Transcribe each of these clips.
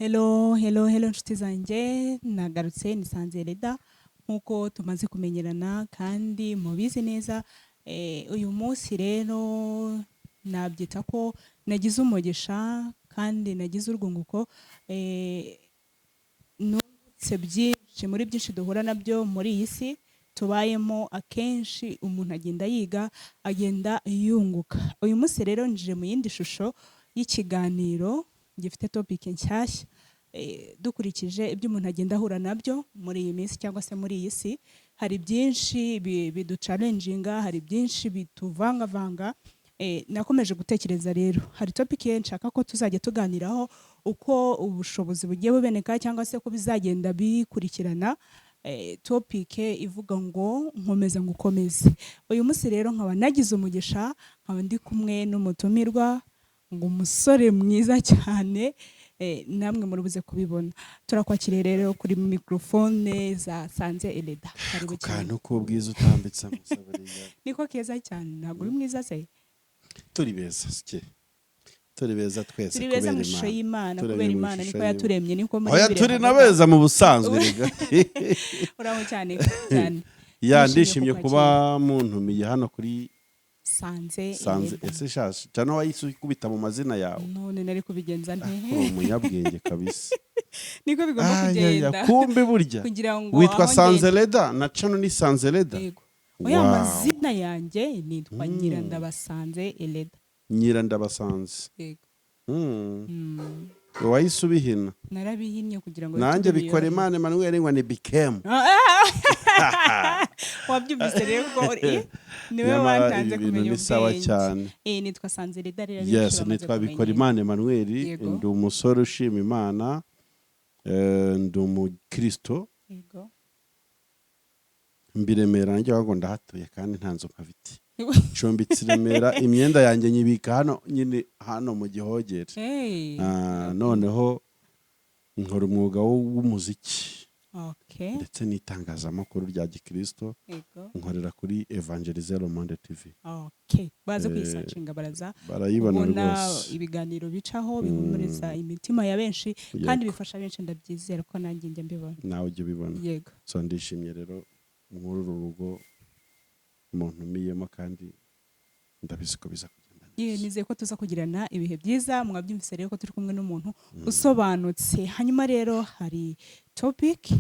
Hello nshuti zanjye nagarutse ni Sanze Eleda nkuko tumaze kumenyerana kandi mubizi neza uyu munsi rero nabyita ko nagize umugisha kandi nagize urwunguko nutse byinshi muri byinshi duhura nabyo muri iyi si tubayemo akenshi umuntu agenda yiga agenda yunguka. Uyu munsi rero nje mu yindi shusho y'ikiganiro gifite topic nshyashya dukurikije ibyo umuntu agenda ahura nabyo muri iyi minsi cyangwa se muri iyi si. Hari byinshi biducalenjinga, hari byinshi bituvangavanga. Nakomeje gutekereza rero hari topic nshaka ko tuzajya tuganiraho uko ubushobozi bugiye bubeneka cyangwa se ko bizagenda bikurikirana. Topic ivuga ngo nkomeza ngukomeze. Uyu munsi rero nkaba nagize umugisha, nkaba ndi kumwe n'umutumirwa ngo umusore mwiza cyane, namwe murubuze kubibona. Turakwakiriye rero kuri microphone za Sanze Eleda. Karibu cyane. Kantu ko bwiza utambitse amusabariya. Niko keza cyane, ntabwo uri mwiza se? Turi beza sike. Turi beza twese kubera Imana. Turi beza mu shusho y'Imana, kubera Imana niko yaturemye, niko muri bibiri. Oya turi nabeza mu busanzwe rega. Uraho cyane cyane. Ya ndishimye kuba muntumiye hano kuri Sanze ese shaje cyane wayise kubita mu mazina yawe. None nari kubigenza nte? Umunyabwenge kabisa. Niko bigomba kugenda. Kumbe burya. Witwa Sanze Eleda na chano ni Sanze Eleda. Oya amazina yanjye nitwa Nyirandabasanze Eleda. Nyirandabasanze. Yego. Wayise ubihina. Narabihinnye kugira ngo nanjye bikora Imana Emmanuel ngo ni Bikem. Wabyumvise rero ko niwe wantanze kumenya ubwenge. Nitwa Sanze Eleda rero. Yes, nitwa bikora Imana Emmanuel, ndi umusore ushima Imana, ndi umukristo. Yego. Mbiremera nanjye wago ndahatuye kandi ntanzo nkafite. Combitse Remera, imyenda yanjye nyibika hano nyine hano mu Gihogere. Noneho nkora umwuga w'umuziki. Okay. Ndetse n'itangazamakuru rya Gikristo. Nkorera kuri Evangeliser Monde TV. Okay. Baze kwisacinga barayibona rwose. Ibiganiro bicaho bihumuriza imitima ya benshi kandi bifasha benshi, ndabyizera ko nanjye njye mbibona. Nawe ujye ubibona. Yego. So ndishimye rero muri uru rugo umuntu miyemo kandi ndabizi ko biza kugenda neza. Nizeye ko tuza kugirana ibihe byiza. Mwabyumvise rero ko turi kumwe n'umuntu usobanutse. Hanyuma rero hari topic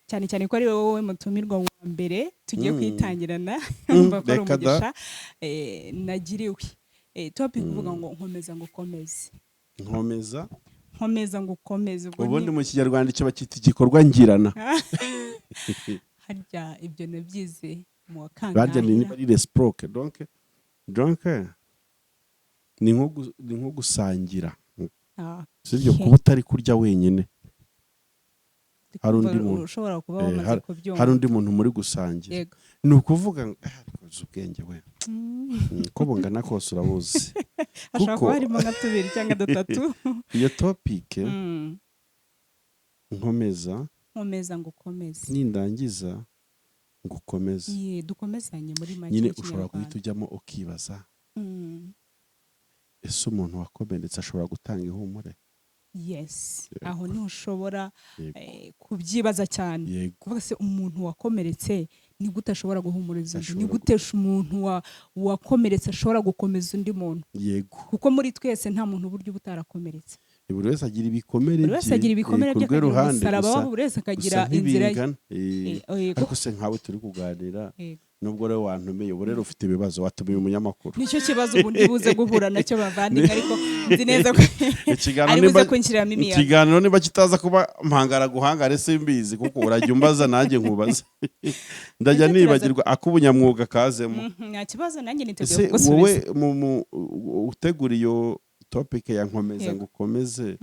cyane cyane ko ari wowe mutumirwa wa mbere tugiye kwitangirana mbakora umugisha nagiriwe. Topic uvuga ngo nkomeza ngukomeze. Nkomeza ngukomeze. Ubundi mu Kinyarwanda cyo bakita igikorwa ngirana. Harya ibyo nabyize mu wakanga. Barya ni bari reciproque donc ni nko gusangira. Sibyo kuba utari kurya wenyine. Hari undi muntu ushobora kuba wamaze kubyumva. Hari undi muntu muri gusangira. Ni ukuvuga ngo ariko ubwenge we. Ko bungana kose urabuze. Ashaka ko harimo nka 2 cyangwa 3. Iyo topic nkomeza ngukomeze. Nindangiza ngukomeze. Dukomezanye muri make. Nyine ushobora guhita ujyamo ukibaza. Ese umuntu wakomeretse ashobora gutanga ihumure? Yes. Aho ni ushobora kubyibaza cyane. Kuvuga se umuntu wakomeretse ni gute ashobora guhumuriza undi? Ni gute umuntu wakomeretse ashobora gukomeza undi muntu? Yego. Kuko muri twese nta muntu buryo butarakomeretse. Buri wese agira ibikomere bye. Buri wese agira ibikomere bye ku musaraba, buri wese akagira inzira ye. Ariko se nkawe turi kuganira nubwo rero wantumiye ubu rero ufite ibibazo watumiye umunyamakuru. Nicyo kibazo ubundi buze guhura nacyo bavandimwe, ariko nzi neza ko ari buze kunshyiramo imiyaga. Ikiganiro niba kitaza kuba mpangara guhangare simbizi kuko urajya umbaza nanjye nkubaza. Ndajya nibagirwa akubunyamwuga kazemo. Nta kibazo nanjye niteguye gusubiza. Wowe utegura iyo topic ya nkomeza ngukomeze.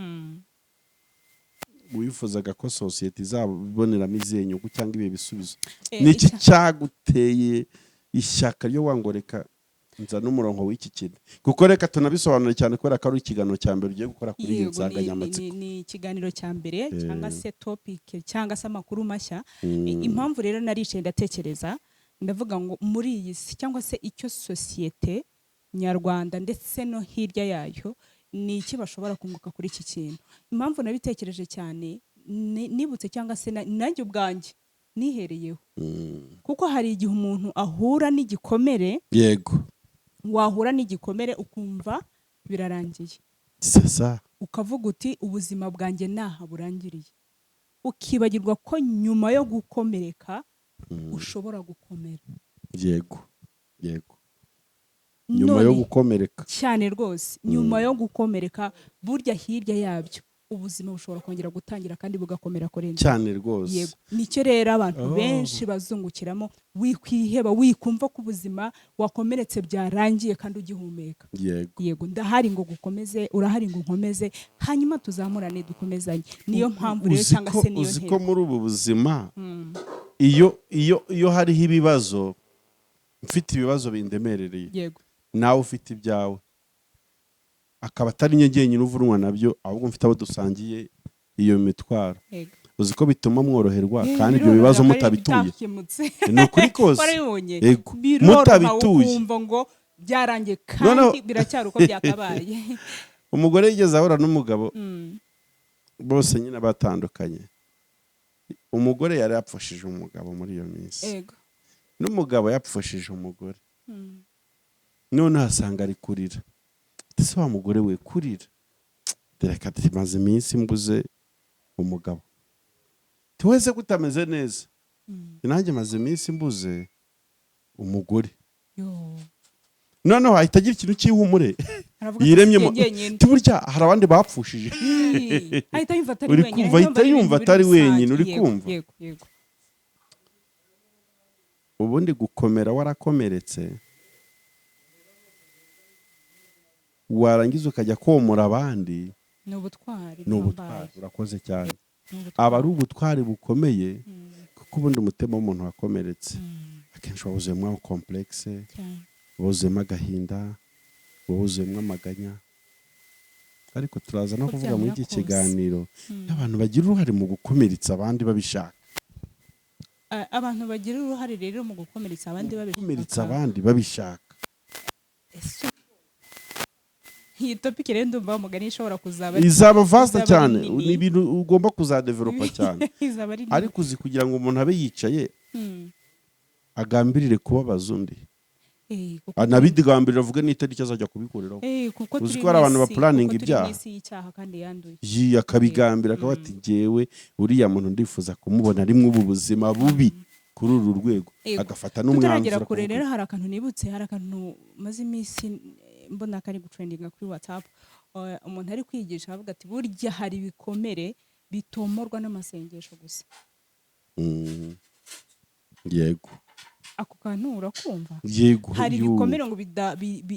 Wifuzaga ko society izaboneramo izihe nyungu cyangwa ibi bisubizo? Niki cyaguteye ishyaka ryo wangoreka nza n'umurongo w'iki kintu? Kuko reka tunabisobanure cyane kubera ko ari ikiganiro cya mbere ugiye gukora kuri iyi nsanganyamatsiko. Ni ikiganiro cya mbere cyangwa se topic cyangwa se amakuru mashya. Impamvu rero naricaye ndatekereza ndavuga ngo muri iyi si cyangwa se icyo societe nyarwanda ndetse no hirya yayo ni iki bashobora kunguka kuri iki kintu. Impamvu nabitekereje cyane nibutse cyangwa se nanjye ubwanjye nihereyeho, kuko hari igihe umuntu ahura n'igikomere, yego, wahura n'igikomere ukumva birarangiye, sasa ukavuga uti ubuzima bwanjye naha burangiriye, ukibagirwa ko nyuma yo gukomereka ushobora gukomera. Yego, yego, nyuma yo gukomereka cyane rwose, nyuma yo gukomereka burya hirya yabyo ubuzima bushobora kongera gutangira kandi bugakomera kurenza cyane rwose. Yego, nicyo rero abantu benshi bazungukiramo, wikwiheba, wikumva ko ubuzima wakomeretse byarangiye kandi ugihumeka. Yego, ndahari ngo gukomeze, urahari ngo nkomeze, hanyuma tuzamurane dukomezanye. Niyo mpamvu rero cyangwa se niyo ntego. Uziko muri ubu buzima iyo hariho ibibazo, mfite ibibazo bindemerereye, yego, nawe ufite ibyawe, akaba atari nyenyine uvunwa nabyo, ahubwo mfite abo dusangiye iyo mitwaro. Uziko bituma mworoherwa kandi ibyo bibazo mutabituye. Ni ukuri kose mutabituye, ukumva ngo byarangiye kandi biracyari uko byakabaye. Umugore yigeze ahura n'umugabo, bose nyine batandukanye. Umugore yari yapfushije umugabo muri iyo minsi, n'umugabo yapfushije umugore. None asanga ari kurira. Ese wa mugore we kurira, reka tumaze iminsi mbuze umugabo, tuweze kutameze neza, nanjye maze iminsi mbuze umugore. Noneho ahita agira ikintu cy'ihumure yiremyemo, burya hari abandi bapfushije. Uri kumva, ahita yumva atari wenyine. Uri kumva, ubundi gukomera warakomeretse, warangiza ukajya komora abandi, ni ubutwari. Urakoze cyane. Aba ari ubutwari bukomeye, kuko ubundi umutima w'umuntu wakomeretse akenshi wawuzuyemo complexe, wawuzuyemo agahinda, wawuzuyemo amaganya. Ariko turaza no kuvuga muri iki kiganiro n'abantu bagira uruhare mu gukomeretsa abandi babishaka. Abantu bagira uruhare rero mu gukomeretsa abandi babishaka. Iyi topic rero ndumva umugani ishobora kuzaba izaba vasta cyane, ni ibintu ugomba kuzadevelopa cyane. Ariko uzi kugira ngo umuntu abe yicaye agambirire kubabaza undi, anabidigambirira avuge n'itariki azajya kubikoreraho. Uzi ko hari abantu bapulaninga ibyaha, akabigambira akavuga ati ngewe uriya muntu ndifuza kumubona rimwe ubu buzima bubi kuri uru rwego, agafata n'umwanzuro. Kure rero hari akantu nibutse, hari akantu maze iminsi mbona kari gutrendinga kuri WhatsApp. Umuntu ari kwigisha avuga ati burya hari ibikomere bitomorwa n'amasengesho gusa. Yego, ako kantu urakumva? Yego, hari ibikomere ngo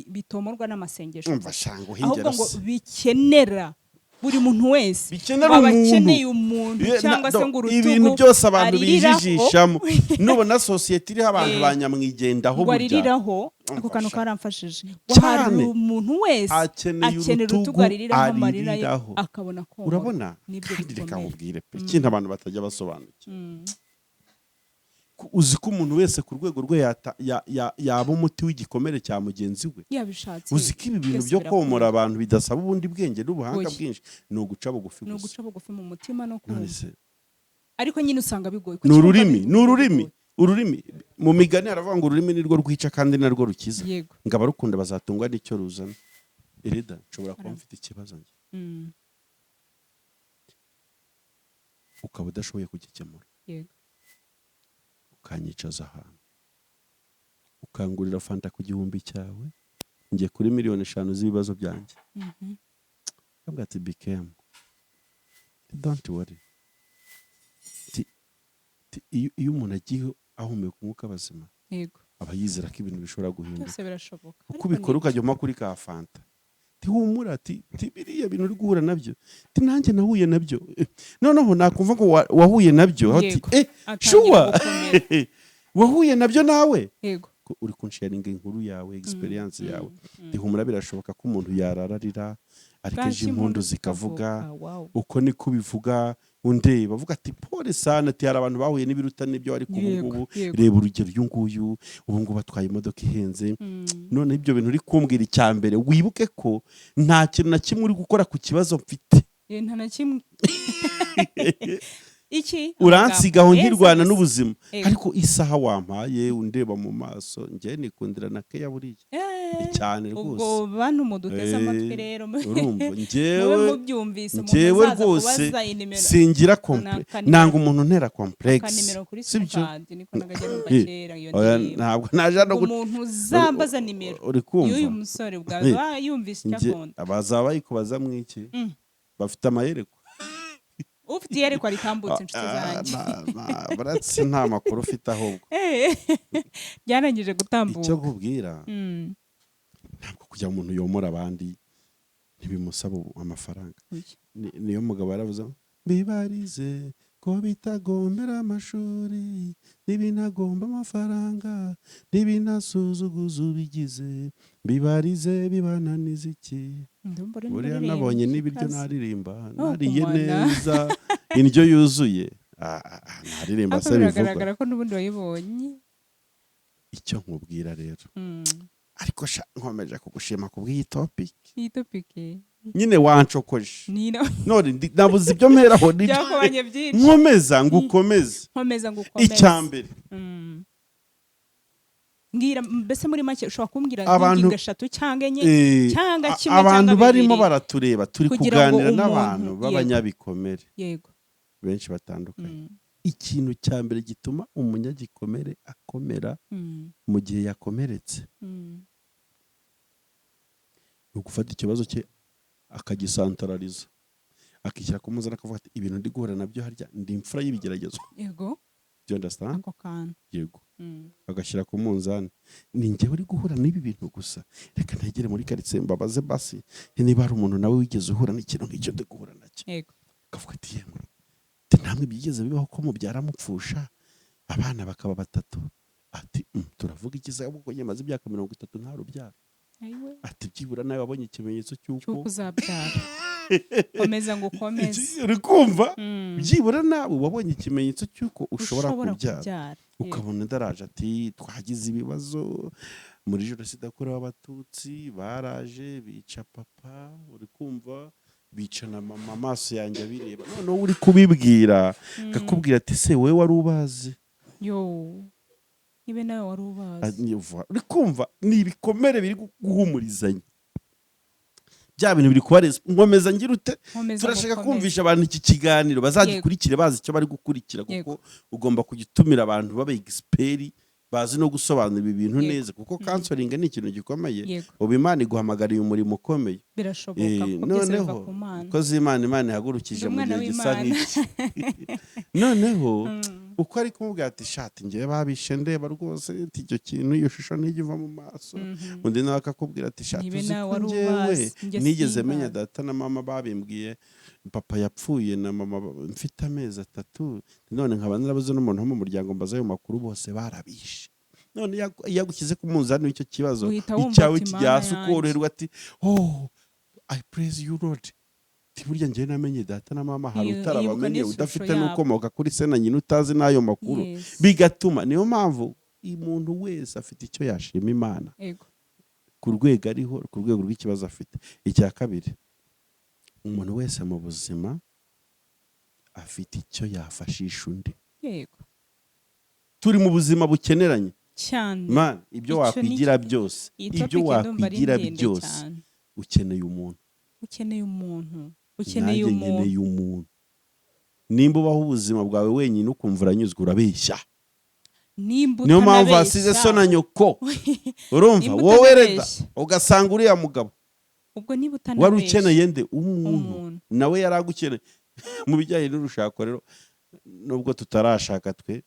bitomorwa n'amasengesho, ahubwo ngo bikenera buri muntu wese, bakeneye umuntu cyangwa se ngo urutugu. Ibintu byose abantu bijijishamo, nubona society iriho abantu banyamwigendaho burya ako kantu karamfashije. Hari umuntu wese akenera urutugu aririraho amarira ye akabona ko. Urabona, kandi reka nkubwire pe, ikintu abantu batajya basobanukira. Uzi ko umuntu wese ku rwego rwe yaba umuti w'igikomere cya mugenzi we yabishatse. Uzi ko ibi bintu byo komora abantu bidasaba ubundi bwenge n'ubuhanga bwinshi, ni uguca bugufi gusa. Ni uguca bugufi mu mutima no kumva. Ariko nyine usanga bigoye. Ni ururimi mu migani haravuga ngo ururimi nirwo rwica kandi narwo rukiza. Ngo abarukunda bazatungwa n'icyo ruzana. Eleda, nshobora kuba mfite ikibazo njye, ukaba udashoboye kugikemura, ukanyicaza ahantu, ukangurira fanta ku gihumbi cyawe, njye kuri 5,000,000 z'ibibazo byanjye. Kambwa ati Bikem, don't worry. Iyo umuntu agiye ahumeka umwuka bazima, aba yizera ko ibintu bishobora guhinduka. Uko ubikora ukajya kuri ka fanta, humura, ati biriya bintu uri guhura nabyo, nanjye nahuye nabyo. Noneho nakumva ko wahuye nabyo, ati shuwa wahuye nabyo nawe, uri kunsharinga inkuru yawe, experience yawe. Humura, birashoboka ko umuntu yarararira ariko ejo impundu zikavuga, uko niko bivuga undi bavuga ati pole sana ati hari abantu bahuye n'ibiruta n'ibyo ari ku ngubu reba urugero uyu nguyu ubu ngubu atwaye imodoka ihenze none ibyo bintu uri kumbwira icyambere wibuke ko nta kintu na kimwe uri gukora ku kibazo mfite nta na kimwe iki uransigaho nkirwana n'ubuzima ariko isaha wampaye undeba mu maso njye nikundira na keya buriya cyane rwose ubwo bantu muduteze amatwi rero urumva njyewe rwose singira nanga umuntu ntera complex sibyo ntabwo naje no umuntu uzambaza nimero y'uyu musore bwa yumvise icyakunda abazaba bayikubaza mwiki bafite amayereko ufite iyerekwa ritambutse inshuti zanjye baratse nta makuru ufite ahubwo byanangije gutambuka icyo nkubwira ntabwo kugira umuntu yomora abandi ntibimusaba amafaranga niyo mugabo yaravuze bibarize ko bitagombera amashuri ntibinagomba amafaranga ntibinasuzuguza ubigize bibarize bibananiza iki buriya nabonye n'ibiryo naririmba nariye neza indyo yuzuye naririmba se bivuga biragaragara ko n'ubundi wayibonye icyo nkubwira rero ariko nkomeje kugushima kubw'iyi topic nyine wancokoje none nabuze ibyo mperaho nkomeza ngukomeze icyambere ngira mbese muri make ushobora kumbwira ingingo 3 cyangwa 4 cyangwa kimwe abantu barimo baratureba turi kuganira n'abantu b'abanyabikomere yego benshi batandukanye ikintu cya mbere gituma umunyagikomere akomera mu gihe yakomeretse ni ugufata ikibazo cye akagisantarariza akishyira ku muzana akavuga ati ibintu ndi guhura nabyo harya ndi imfura y'ibigeragezo yego you understand yego agashyira ku munzani ni njyewe uri guhura n'ibi bintu gusa reka ntegere muri karitsiye mbabaze basi niba hari umuntu nawe wigeze uhura n'ikintu nk'icyo ndi guhura nacyo akavuga ati yemwe namwe byigeze bibaho ko mubyara mupfusha abana bakaba 3 ati turavuga ikizabwo nyamaze imyaka 30 nta rubyaro ati byibura nawe wabonye ikimenyetso cy'uko uzabyara komeza ngukomeze uri kumva byibura nawe wabonye ikimenyetso cy'uko ushobora kubyara ukabona ndaraje ati twagize ibibazo muri jenoside yakorewe abatutsi baraje bica papa uri kumva bica na mama amaso yanjye abireba noneho uri kubibwira akakubwira ati se wowe wari ubazi ibe nawe wari ubazi uri kumva ni ibikomere biri guhumurizanya bya bintu biri kubareza nkomeza ngira ute turashaka kumvisha abantu iki kiganiro bazagikurikire bazi icyo bari gukurikira kuko ugomba kugitumira abantu baba expert bazi no gusobanura ibi bintu neza kuko counseling ni ikintu gikomeye ubu Imana iguhamagariye umurimo ukomeye birashoboka noneho ko Imana ihagurukije mu gihe gisa n'iki noneho uko ari kumubwira ati shati ngiye babishe ndeba rwose icyo kintu iyo shusho ntigiva mu maso undi nawe akakubwira ati shati njyewe nigeze menya data na mama babimbwiye papa yapfuye na mama mfite amezi 3 none nkaba narabuze n'umuntu wo mu muryango mbaza ayo makuru bose barabishe none yagukize ku munzani w'icyo kibazo icyawe kijyasa ukoroherwa ati I praise you Lord burya njyewe namenye data na mama hari utarabamenye udafite n'ukomoka kuri se na nyina utazi n'ayo makuru bigatuma niyo mpamvu umuntu wese afite icyo yashima Imana ku rwego ariho ku rwego rw'ikibazo afite icya kabiri umuntu wese mu buzima afite icyo yafashisha undi turi mu buzima bukeneranye cyane ibyo wakwigira byose ukeneye umuntu ukeneye umuntu nimba ubaho ubuzima bwawe wenyine ukumva uranyuzwe urabeshya niyo mpamvu wasize so na nyoko urumva wowe reda ugasanga uriya mugabo wari ukeneye nde umuntu nawe yari agukeneye mu bijyanye n'urushako rero nubwo tutarashaka twe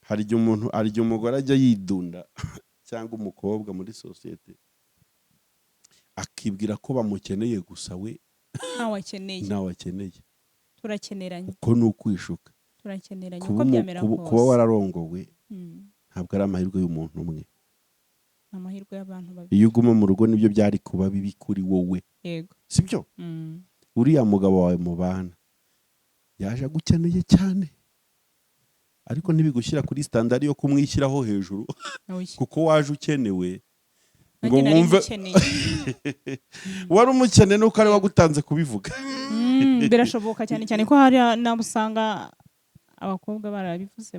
hari igihe umugore ajya yidunda cyangwa umukobwa muri sosiyete akibwira ko bamukeneye gusa we ntawe akeneye turakeneranye uko ni ukwishuka turakeneranye uko byamera kose kuba wararongowe ntabwo ari amahirwe y'umuntu umwe amahirwe y'abantu babiri iyo uguma mu rugo nibyo byari kuba bibi kuri wowe yego sibyo uriya mugabo wawe mubana yaje agukeneye cyane ariko ntibigushyira kuri standard yo kumwishyiraho hejuru kuko waje ukenewe ngo wumve wari umukene nuko ari wagutanze kubivuga. Birashoboka cyane cyane ko hari nabusanga abakobwa barabivuze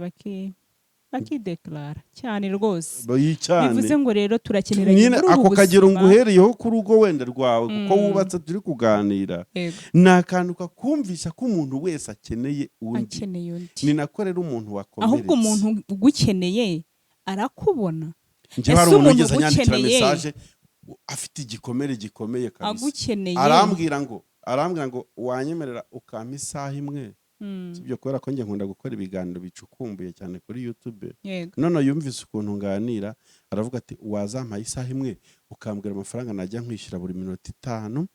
bakideklara cyane rwose. Bivuze ngo rero turakenera nyine ako kagero nguhereyeho ku rugo wenda rwawe kuko wubatse turi kuganira nakantu kakumvisha ko umuntu wese akeneye undi. Ni nakorera umuntu wakomeretse. Ahubwo umuntu ugukeneye arakubona. Nje hari umuntu ugeze anyandikira message afite igikomere gikomeye kabisa. Arambwira ngo wanyemerera ukampa isaha imwe. Sibyo kubera ko nge nkunda gukora ibiganiro bicukumbuye cyane kuri YouTube. None yumvise ukuntu nganira aravuga ati wazampa isaha imwe ukambwira amafaranga najya nkwishyura buri minota 5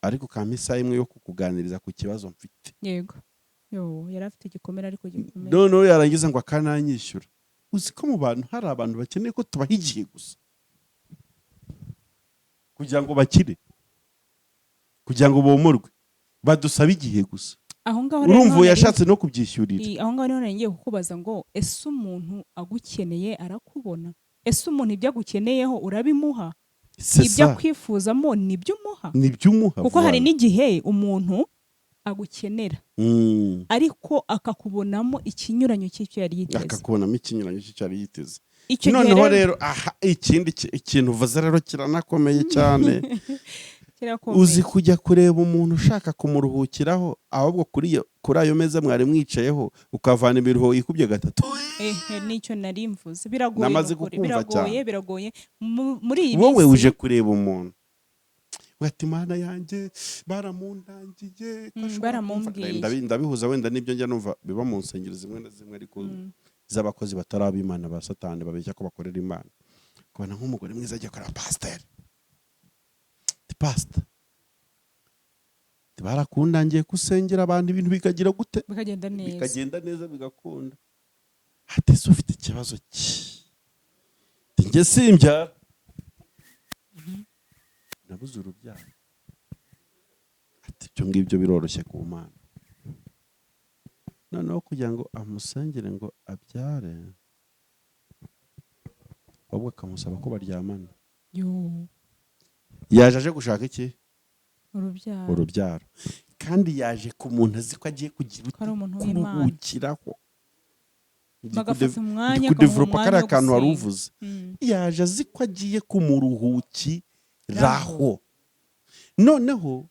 ariko ukampa isaha imwe yo kukuganiriza ku kibazo mfite. Yego. Yari afite igikomere ariko gikomeye. None yarangiza ngo akananyishyura. Uzi ko mu bantu hari abantu bakeneye ko tubaha igihe gusa kugira ngo bakire, kugira ngo bomorwe, badusaba igihe gusa. Urumva yashatse no kubyishyurira. Aho ngaho niho ngiye kukubaza ngo ese umuntu agukeneye arakubona? Ese umuntu ibyo agukeneyeho urabimuha? Ibyo akwifuzamo nibyo umuha? Kuko hari n'igihe umuntu agukenera ariko akakubonamo ikinyuranyo cy'icyo yari yiteze. Noneho rero ikindi ikintu uvuze rero kiranakomeye cyane. Uzi kujya kureba umuntu ushaka kumuruhukiraho ahubwo kuri ayo meza mwari mwicayeho ukavana imiruho yikubye 3. Nicyo nari mvuze. Biragoye muri iyi wowe uje kureba umuntu wati mana yanjye baramundangiye ndabihuza wenda nibyo njya numva biba mu nsengero zimwe na zimwe ariko z'abakozi batarabimana ba satani babeshya ko bakorera Imana. Kubona nk'umugore mwiza agiye kora pastor barakundangiye kusengera abantu ibintu bikagira gute bikagenda neza bigakunda. Ati se ufite ikibazo njye simbyara nabuze urubyaro. Ati ibyo ngibyo biroroshye ku Mana. Noneho kugira ngo amusengere ngo abyare ahubwo akamusaba ko baryamana. Yaje aje gushaka iki? Urubyaro. Kandi yaje ku muntu azi ko agiye kugira kuruhukiraho. Bagafata umwanya kudevelopa kari akantu wari uvuze. Yaje azi ko agiye kumuruhukiraho. Noneho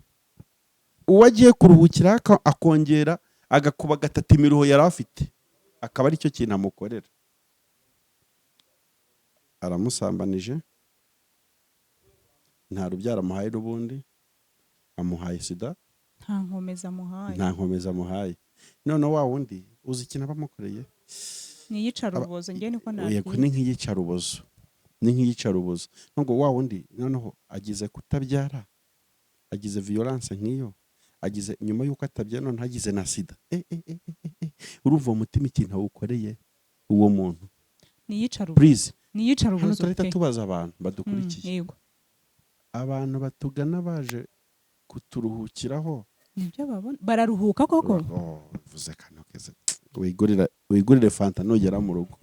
uwo agiye kuruhukira akongera agakuba 3 imiruho yari afite akaba ari cyo kintu amukorera. Aramusambanije nta rubyara amuhaye n'ubundi amuhaye sida nta nkomeza amuhaye. None wa wundi uzi ikintu abamukoreye ni yicarubozo. Ngiye niko nabi. Yego ni nk'iyicarubozo. Ngo wa wundi noneho agize kutabyara, agize violence nk'iyo, agize nyuma yuko atabyara none hagize na sida. Urumva umutima ikintu awukoreye uwo muntu ni yicarubozo. Please ni yicarubozo. Turahita tubaza abantu badukurikiye. Yego. Abantu batugana baje kuturuhukiraho nibyo babona bararuhuka koko. Vuze kano keze wigurire fanta nogera mu rugo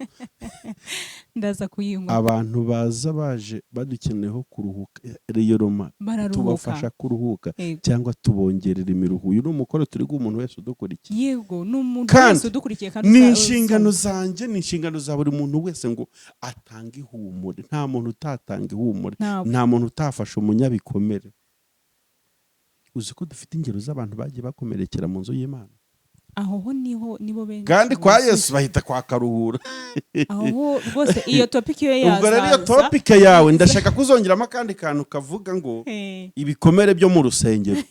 ndaza kuyinywa. Abantu baza baje badukeneyeho kuruhuka Reyo Roma tubafasha kuruhuka cyangwa tubongerera imiruhu. Uyu n'umukoro turi umuntu wese udukurikiye. Yego n'umuntu wese udukurikiye kandi ni inshingano zanjye ni inshingano za buri muntu wese ngo atange ihumure. Nta muntu utatanga ihumure, nta muntu utafasha umunyabikomere. Uzi ko dufite ingero z'abantu bagiye bakomerekera mu nzu y'Imana. Aho nibo benshi kandi kwa Yesu bahita kwa karuhura. Aho rwose iyo topic yo yazaza. Ubwo rero iyo topic yawe ndashaka kuzongeramo akandi kantu kavuga ngo ibikomere byo mu rusengero.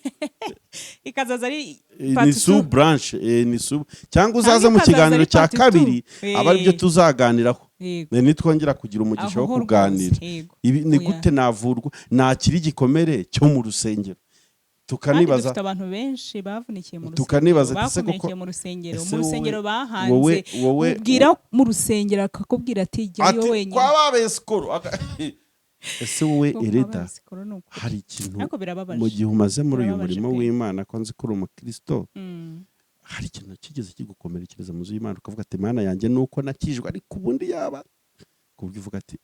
Ikazaza ari ni sub branch ni sub cyangwa uzaza mu kiganiro cya kabiri abari byo tuzaganiraho. Nitwongera kugira umugisha wo kuganira ni gute navurwa nakiri igikomere cyo mu rusengero. Tukanibaza abantu benshi bavunikiye mu rusengero. Tukanibaza ese koko mu rusengero bahanze ubwira mu rusengero akakubwira ati jyayo wenyine kwa babe skoro. Ese wowe Eleda hari ikintu mu gihe umaze muri uyu murimo w'Imana ko nzi ko uri umukristo hari ikintu kigeze kigukomerekereza mu nzu y'Imana ukavuga ati Mana yanjye nuko nakijwe ariko ubundi yaba kubwo uvuga ati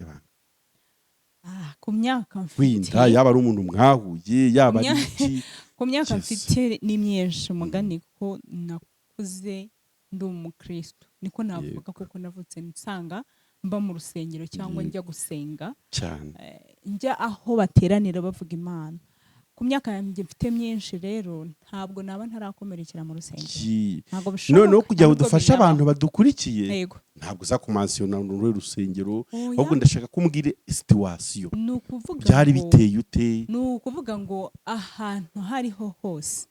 ku myaka mfite winda yaba ari umuntu mwahuye yaba ari iki ku myaka mfite ni myinshi umugani ko nakuze ndi umukristo niko navuga kuko navutse nsanga mba mu rusengero cyangwa njya gusenga cyane njya aho bateranira bavuga Imana ku myaka yanjye mfite myinshi rero ntabwo naba ntarakomerekera mu rusengero ntabwo bishoboka no kujya udufasha abantu badukurikiye yego ntabwo za kumansiyona muri rusengero ahubwo ndashaka kumbwire situation nukuvuga byari biteye ute nukuvuga ngo ahantu hariho hose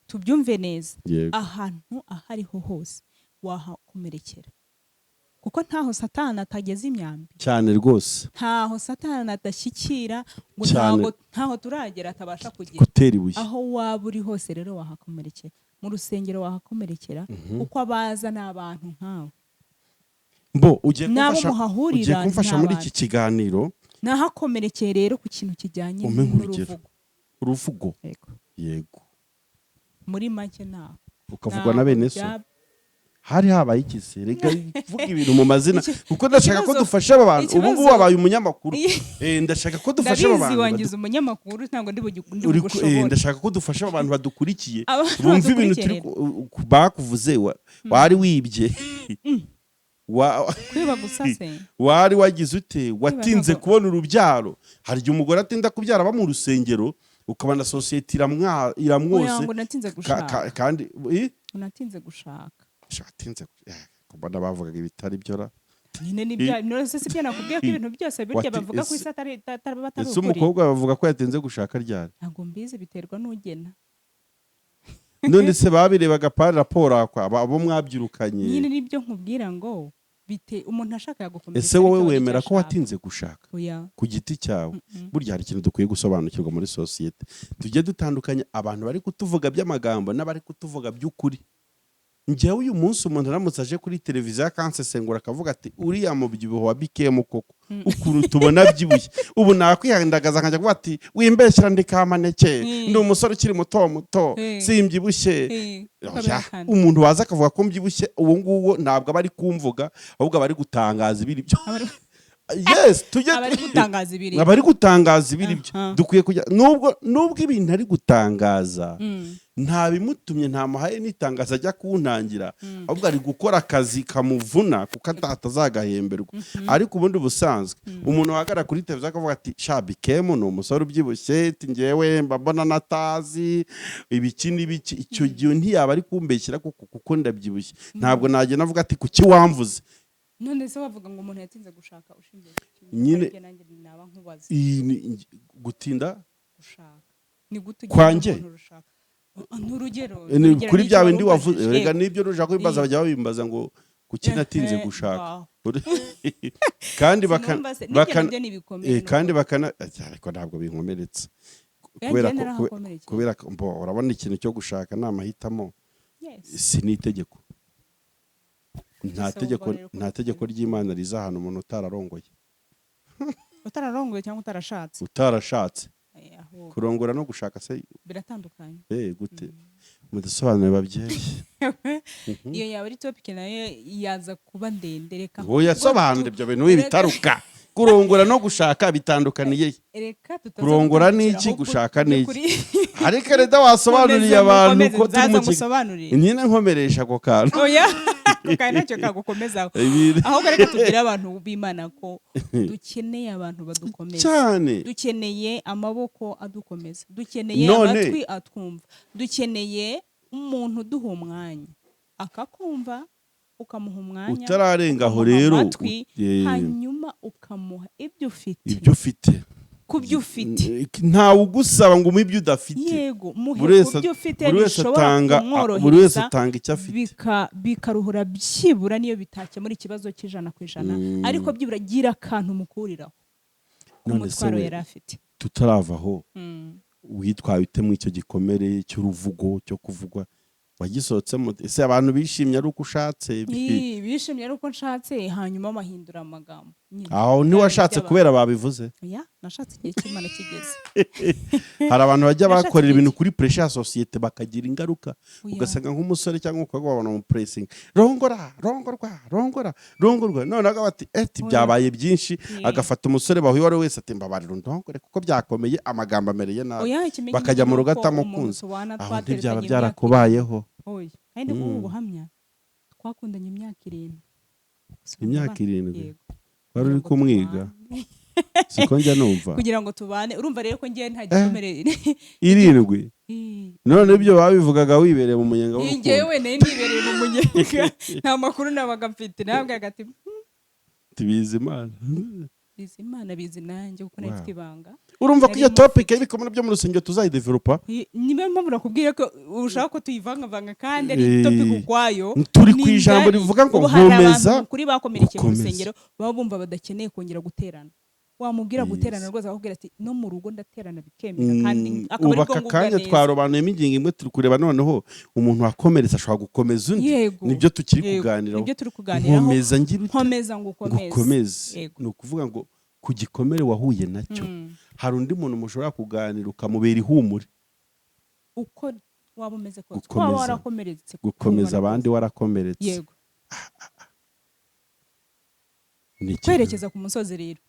tubyumve neza ahantu ahariho hose wahakomerekera kuko ntaho Satani atageze imyambi cyane rwose ntaho Satani atashyikira ngo ntaho turagera atabasha gutera ibuye aho waba uri hose rero wahakomerekera mu rusengero wahakomerekera kuko abaza n'abantu nkawe ugiye kumfasha muri iki kiganiro nahakomerekeye rero ku kintu kijyanye n'uruvugo yego muri make naho ukavugwa na bene so hari habaye ikise reka vuga ibintu mu mazina kuko ndashaka ko dufasha abantu ubu ngubu wabaye umunyamakuru ndashaka ko dufasha abantu wangiza umunyamakuru ntabwo ndi bugushobora ndashaka ko dufasha abantu badukurikiye bumva ibintu turi bakuvuze wari wibye kwiba gusa se wari wagize ute watinze kubona urubyaro hari igihe umugore atinda kubyara aba mu rusengero ukabona sosiyete iramwose kandi unatinze gushaka shatinze kubona bavugaga ibitari byo ra nyine nibyo se sibyo nakubwiye ko ibintu byose birya bavuga ko isatari batari ese umukobwa bavuga ko yatinze gushaka ryari ntabwo mbizi biterwa n'ugena none se babirebaga par rapport abo mwabyirukanye nyine nibyo nkubwira ngo umuntu ashaka yagukomeretsa ese wowe wemera ko watinze gushaka ku giti cyawe burya hari ikintu dukwiye gusobanukirwa muri sosiyete tujye dutandukanya abantu bari kutuvuga by'amagambo n'abari kutuvuga by'ukuri njyewe uyu munsi umuntu aramutse aje kuri televiziyo akansesengura akavuga ati uriya mubyibuho wa Bikem koko ukuntu tubona byibuye ubu nakwihandagaza nkajya kuvuga ati wimbeshyira ndi kamaneke ndi umusore ukiri muto simbyibushye umuntu waza akavuga ko mbyibushye uwo nguwo ntabwo aba ari kumvuga ahubwo aba ari gutangaza ibiri byo abari gutangaza ibiri byo dukwiye kujya nubwo ibintu ari gutangaza nta bimutumye nta muhaye n'itangaza ajya kuntangira ahubwo ari gukora akazi kamuvuna kuko atazagahemberwa ariko ubundi busanzwe umuntu wahagara kuri televiziyo akavuga ati Bikem ni umusore ubyibushye njyewe mbabona natazi ibiki n'ibiki icyo gihe ntiyaba ari kumbeshyira kuko ndabyibushye ntabwo nagenda avuga ati kuki wamvuze none se wavuga ngo umuntu yatinze gushaka ushingiye nyine naba nkubaza gutinda gushaka ni gute kwanjye n'urugero kuri bya bindi wavuze rega nibyo ruja kwimbaza bajya babimbaza ngo kuki natinze gushaka kandi bakana ariko ntabwo binkomeretse kubera urabona ikintu cyo gushaka ni amahitamo si n'itegeko nta tegeko ry'Imana riza ahantu umuntu utararongoye cyangwa utarashatse kurongora no gushaka se biratandukanye gute mudasobanure babyeyi iyo yaba ari topic nayo yaza kuba ndende reka yasobanura ibyo bintu bitaruka kurongora no gushaka bitandukaniye kurongora n'iki gushaka n'iki ariko reda wasobanuriye abantu ko turi mu nyine nkomeresha ako kantu kandi nacyo kagukomezaho ahubwo reka tubwire abantu b'Imana ko dukeneye abantu badukomeza cyane dukeneye amaboko adukomeza dukeneye amatwi atwumva dukeneye umuntu uduha umwanya akakumva ukamuha umwanya utararengaho rero hanyuma ukamuha ibyo ufite kubyo ufite ntawe ugusaba ngo umwe ibyo udafite yego muhe kubyo ufite bishobora kumworohereza buri wese atanga icyo afite bikaruhura byibura niyo bitakemura ikibazo cy'100% ariko byibura gira akantu mukuriraho umutwaro yari afite tutaravaho witwaye ute mu icyo gikomere cy'uruvugo cyo kuvugwa wagisohotsemo ese abantu bishimye ari uko ushatse bishimye ari uko nshatse hanyuma bahindura amagambo aho ntiwashatse kubera babivuze nashatse igihe cy'Imana kigeze. Hari abantu bajya bakorera ibintu kuri pressure ya societe bakagira ingaruka ugasanga nk'umusore cyangwa umukobwa babona mu pressing rongorwa none agabati byabaye byinshi agafata umusore bahuye wari wese ati mbabarira ndongore kuko byakomeye amagambo amereye nabi bakajya mu rugata mukunzi aho ntibyaba byarakubayeho. Kandi ko ubuhamya twakundanye imyaka 7 wari uri kumwiga siko njya numva kugira ngo tubane urumva rero ko ngiye nta gikomere 7 none ibyo babivugaga wibereye mu munyenga w'urukundo. Ngewe nibereye mu munyenga nta makuru nabaga mfite nabwo agati Bizimana bizi nanjye kuko nafite ibanga. Urumva ko iyo topic y'ibikomo byo mu rusengero tuzayidevelopa niba mpamvu nakubwiye ko ushaka ko tuyivanga kandi ari topic ukwayo turi ku ijambo rivuga ngo nkomeza kuri bakomerekeye mu rusengero baba bumva badakeneye kongera guterana. Wamubwira guterana rwose akubwira ati no mu rugo ndaterana bikemera kandi akabari ko ngukanya twarobanuye imingingo imwe turi kureba noneho umuntu wakomeretse ashobora gukomeza undi nibyo tukiri kuganiraho nkomeza ngira nkomeza ngukomeze ni ukuvuga ngo ku gikomere wahuye nacyo hari undi muntu mushobora kuganira ukamubera ihumure uko waba umeze kose waba warakomeretse gukomeza abandi warakomeretse yego kwerekeza ku musozi rero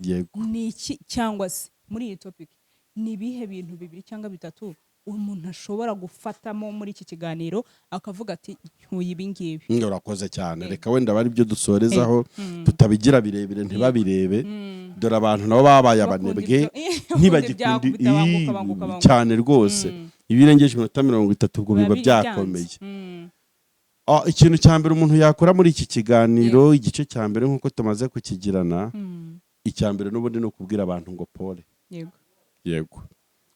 ni iki cyangwa se muri iyi topic ni bihe bintu 2 cyangwa 3 umuntu ashobora gufatamo muri iki kiganiro akavuga ati ntuye ibingibi. Urakoze cyane reka wenda bari byo dusorezaho tutabigira birebire ntibabirebe dore abantu nabo babaye abanebwe ntibagikundi cyane rwose ibirengeje 30 ubwo biba byakomeye. Ikintu cya mbere umuntu yakora muri iki kiganiro igice cya mbere nkuko tumaze kukigirana icya mbere n'ubundi no kubwira abantu ngo pole yego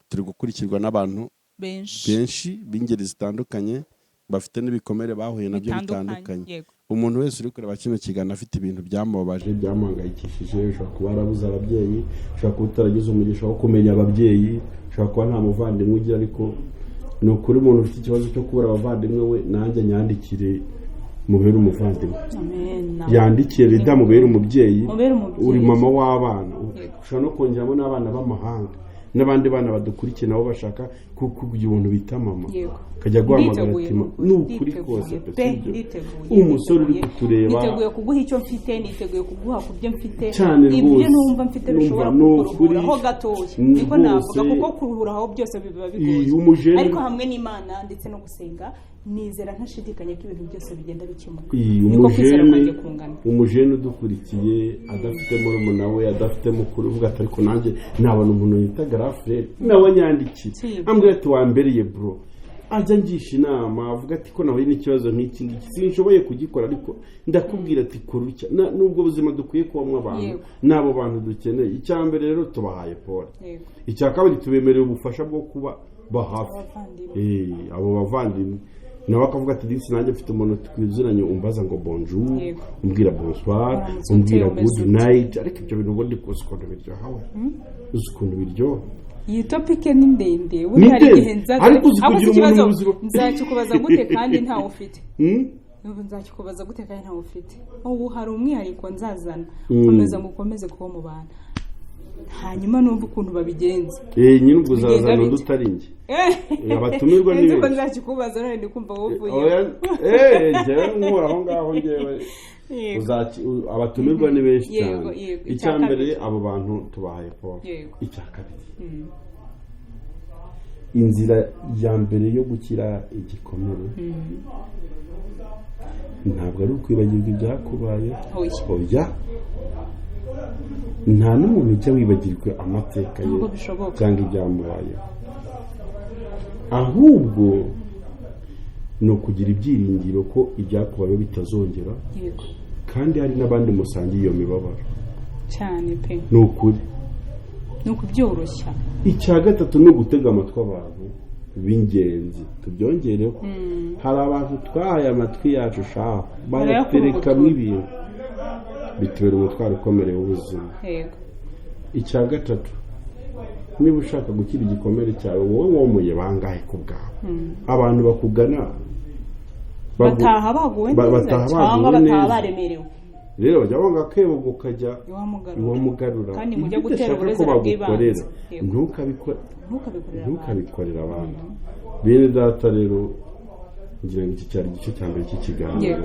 turi gukurikirwa n'abantu benshi b'ingeri zitandukanye bafite n'ibikomere bahuye nabyo bitandukanye. Umuntu wese uri kureba kino kiganiro afite ibintu byamubabaje byamuhangayikishije ushobora kuba arabuze ababyeyi ushobora kuba utaragize umugisha wo kumenya ababyeyi ushobora kuba nta muvandimwe ugira ariko ni ukuri umuntu ufite ikibazo cyo kubura abavandimwe we nanjye nyandikire mubere umuvandimwe yandikire Lida mubere umubyeyi uri mama w'abana ushobora no kongeramo n'abana b'amahanga n'abandi bana badukurikiye nabo bashaka kugira ubuntu bita mama kajya guhamagara ati n'ukuri kose umusore uri kutureba niteguye kuguha icyo mfite niteguye kuguha kubyo mfite ibyo numva mfite bishobora kuruhuraho gatoya niko navuga kuko kuruhuraho byose biba bigoye ariko hamwe n'Imana ndetse no gusenga nizera ntashidikanya ko ibintu byose bigenda bikemuka niko kwizera kwanjye kungana. Umujene udukurikiye adafite murumuna we adafite mukuru uvuga ati ariko nanjye nabona umuntu yita Garafre nawe nyandikiye ambwira ati wambereye bro ajya ngisha inama avuga ati ko nawe n'ikibazo nk'iki ngiki sinshoboye kugikora ariko ndakubwira ati kurucya nubwo ubuzima dukwiye kubamo abantu nabo bantu dukeneye. Icya mbere rero tubahaye pole icya kabiri tubemerera ubufasha bwo kuba bahafi abo bavandimwe nawe akavuga ati disi nanjye mfite umuntu twiziranye umbaza ngo bonjour umbwira bonsoir umbwira good night ariko ibyo bintu ubundi kose ukuntu biryoha uzi ukuntu biryoha. Iyi topic ni ndende ubu hari igihe nzakikubaza gute kandi ntawe ufite nzakikubaza gute kandi ntawe ufite ubu hari umwihariko nzazana komeza ngukomeze kuba mu bantu hanyuma numva ukuntu babigenza nyine ubwo uzazana undi utari njye abatumirwa ni benshi nzakikubaza none ndikumva wovuye njyewe nkura aho ngaho njyewe abatumirwa ni benshi cyane. Icya mbere abo bantu tubahaye pole. Icya kabiri inzira ya mbere yo gukira igikomere ntabwo ari ukwibagirwa ibyakubaye oya nta n'umuntu ujya wibagirwa amateka ye cyangwa ibyamubayeho ahubwo ni ukugira ibyiringiro ko ibyakubayeho bitazongera kandi hari n'abandi musangiye iyo mibabaro cyane pe ni ukuri ni ukubyoroshya. Icya gatatu ni ugutega amatwi abantu b'ingenzi tubyongereho hari abantu twahaye amatwi yacu shaho bayaterekamo ibintu bitubera umutwaro ukomereye w'ubuzima. Icya gatatu niba ushaka gukira igikomere cyawe wowe womuye bangahe ku bwawe abantu bakugana bataha baguwe neza cyangwa bataha baremerewe rero bajya banga kebuga ukajya iwamugarura kandi mujya gutera uburezera bw'ibanze ntukabikorera abantu bene data rero ngira ngo iki cyari igice cya mbere cy'ikiganiro